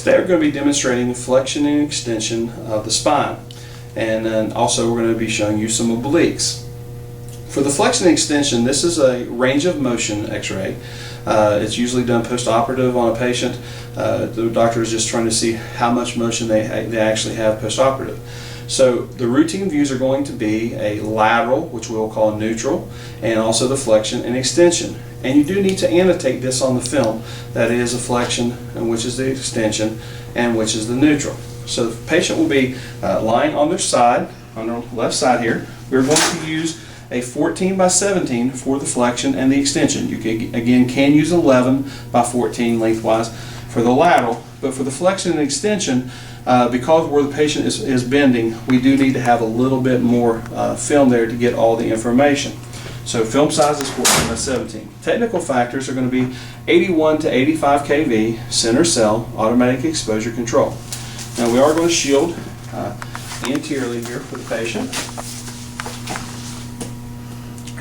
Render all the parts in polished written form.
Today we're going to be demonstrating flexion and extension of the spine, and then also we're going to be showing you some obliques. For the flexion and extension, this is a range of motion x-ray. It's usually done post-operative on a patient. The doctor is just trying to see how much motion they actually have post-operative. So the routine views are going to be a lateral, which we'll call neutral, and also the flexion and extension. And you do need to annotate this on the film. That is a flexion, and which is the extension, and which is the neutral. So the patient will be lying on their side, on their left side here. We're going to use a 14 by 17 for the flexion and the extension. You can, again, use 11 by 14 lengthwise for the lateral, but for the flexion and extension, because where the patient is bending, we do need to have a little bit more film there to get all the information. So film size is 14 by 17. Technical factors are going to be 81 to 85 kV, center cell, automatic exposure control. Now we are going to shield anteriorly here for the patient.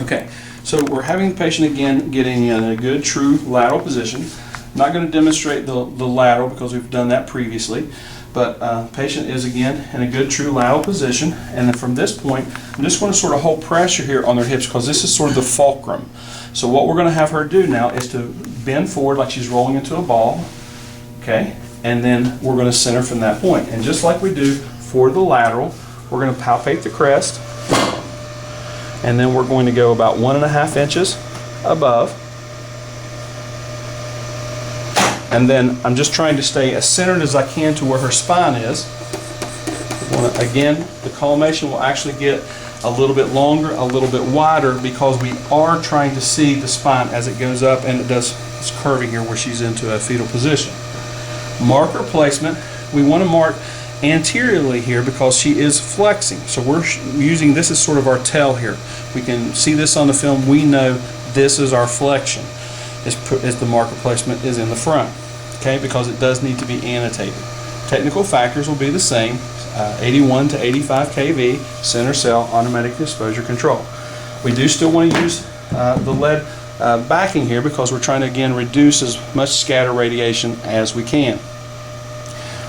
Okay, so we're having the patient again getting in a good true lateral position. I'm not going to demonstrate the lateral because we've done that previously, but patient is again in a good true lateral position, and then from this point I'm just going to sort of hold pressure here on their hips because this is sort of the fulcrum. So what we're going to have her do now is to bend forward like she's rolling into a ball, okay, and then we're going to center from that point. And just like we do for the lateral, we're going to palpate the crest, and then we're going to go about 1.5 inches above. And then I'm just trying to stay as centered as I can to where her spine is. Again, the collimation will actually get a little bit longer, a little bit wider, because we are trying to see the spine as it goes up, and it's curving here where she's into a fetal position. Marker placement, we want to mark anteriorly here because she is flexing. So we're using this as sort of our tail here. We can see this on the film. We know this is our flexion as the marker placement is in the front, okay, because it does need to be annotated. Technical factors will be the same, 81 to 85 kV, center cell, automatic exposure control. We do still want to use the lead backing here because we're trying to again reduce as much scatter radiation as we can.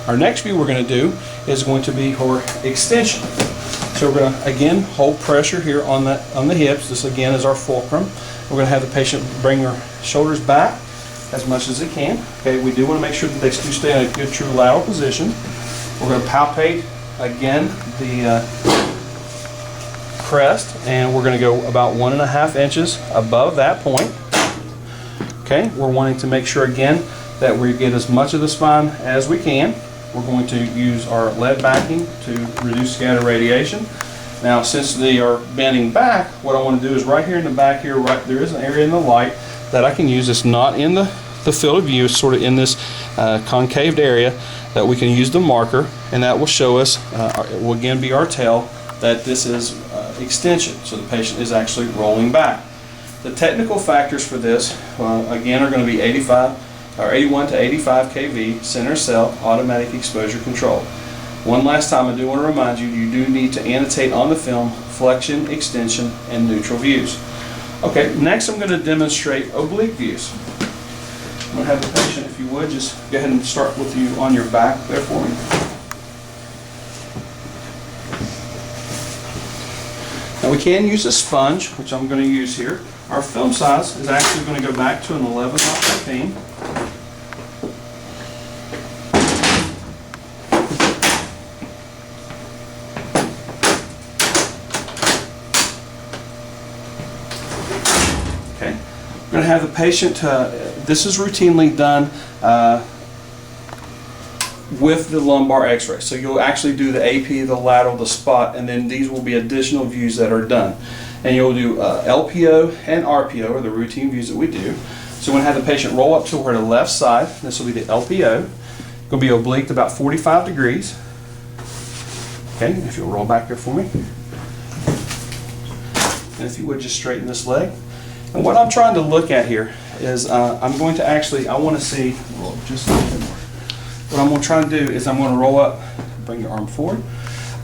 Our next view we're going to do is going to be her extension. So we're going to again hold pressure here on the hips. This again is our fulcrum. We're going to have the patient bring her shoulders back as much as they can. Okay, we do want to make sure that they do stay in a good true lateral position. We're going to palpate again the crest, and we're going to go about 1.5 inches above that point. Okay, we're wanting to make sure again that we get as much of the spine as we can. We're going to use our lead backing to reduce scatter radiation. Now, since they are bending back, what I want to do is right here in the back here, there is an area in the light that I can use that's not in the field of view, sort of in this concaved area, that we can use the marker, and that will show us, it will again be our tail, that this is extension. So the patient is actually rolling back. The technical factors for this, again, are going to be 81 to 85 kV, center cell, automatic exposure control. One last time, I do want to remind you, you do need to annotate on the film flexion, extension, and neutral views. Okay, next I'm going to demonstrate oblique views. I'm going to have the patient, if you would, just go ahead and start with you on your back there for me. Now we can use a sponge, which I'm going to use here. Our film size is actually going to go back to an 11 by 15. We're going to have the patient, this is routinely done with the lumbar x-ray. So you'll actually do the AP, the lateral, the spot, and then these will be additional views that are done. And you'll do LPO and RPO, are the routine views that we do. So we're going to have the patient roll up to her left side. This will be the LPO. It's going to be obliqued about 45 degrees. Okay, if you'll roll back there for me. And if you would just straighten this leg. And what I'm trying to look at here is I'm going to actually, I want to see, just a little bit more. What I'm going to try to do is I'm going to roll up, bring your arm forward.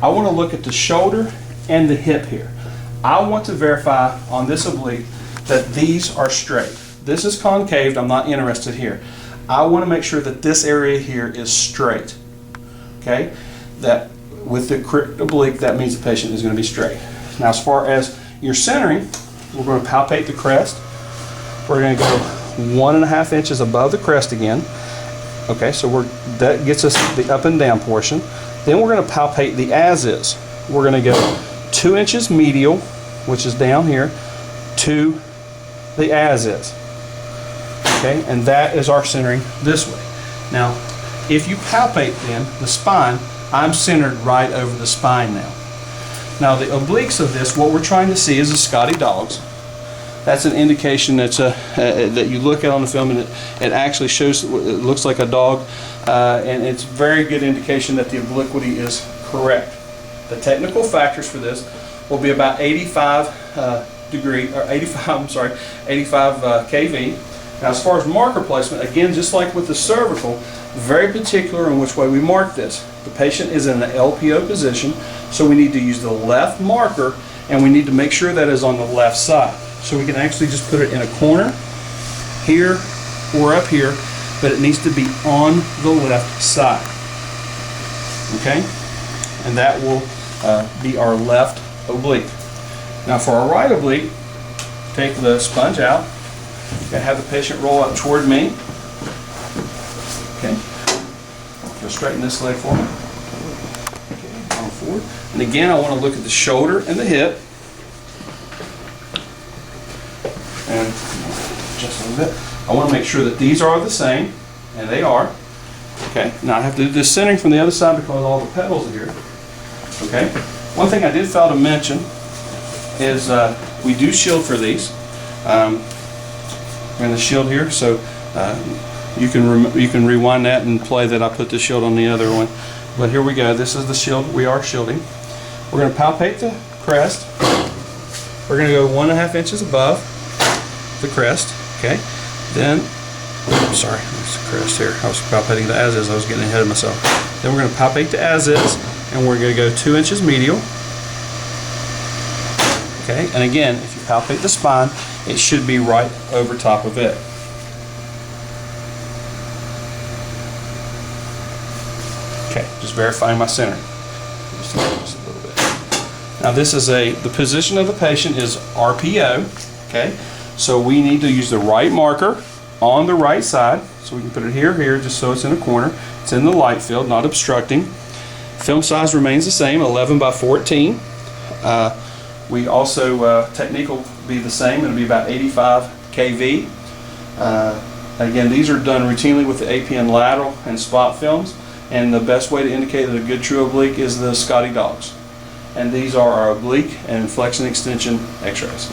I want to look at the shoulder and the hip here. I want to verify on this oblique that these are straight. This is concaved, I'm not interested here. I want to make sure that this area here is straight. Okay, that with the correct oblique, that means the patient is going to be straight. Now, as far as your centering, we're going to palpate the crest. We're going to go 1.5 inches above the crest again. Okay, so that gets us the up and down portion. Then we're going to palpate the as is. We're going to go 2 inches medial, which is down here, to the as is. Okay, and that is our centering this way. Now, if you palpate then the spine, I'm centered right over the spine now. Now the obliques of this, what we're trying to see is a Scotty dogs. That's an indication that you look at on the film and it actually shows, it looks like a dog, and it's a very good indication that the obliquity is correct. The technical factors for this will be about 85 kV. Now, as far as marker placement, again, just like with the cervical, very particular in which way we mark this. The patient is in the LPO position, so we need to use the left marker, and we need to make sure that is on the left side. So we can actually just put it in a corner, here or up here, but it needs to be on the left side. Okay? And that will be our left oblique. Now for our right oblique, take the sponge out and have the patient roll up toward me. Okay. Go straighten this leg for me. Okay, on forward. And again, I want to look at the shoulder and the hip. And just a little bit. I want to make sure that these are the same, and they are. Okay. Now I have to do this centering from the other side because all the pedals are here. Okay. One thing I did fail to mention is we do shield for these. We're in the shield here, so you can rewind that and play that I put the shield on the other one. But here we go. This is the shield. We are shielding. We're going to palpate the crest. We're going to go 1.5 inches above the crest. Okay. Then, I'm sorry, there's the crest here. I was palpating the as is. I was getting ahead of myself. Then we're going to palpate the as is, and we're going to go 2 inches medial. Okay. And again, if you palpate the spine, it should be right over top of it. Okay, just verifying my center. Just a little bit. Now this is the position of the patient is RPO. Okay, so we need to use the right marker on the right side. So we can put it here, just so it's in a corner. It's in the light field, not obstructing. Film size remains the same, 11 by 14. We also, technique will be the same. It'll be about 85 kV. Again, these are done routinely with the APN lateral and spot films. And the best way to indicate that a good true oblique is the Scotty dogs. And these are our oblique and flexion extension x-rays.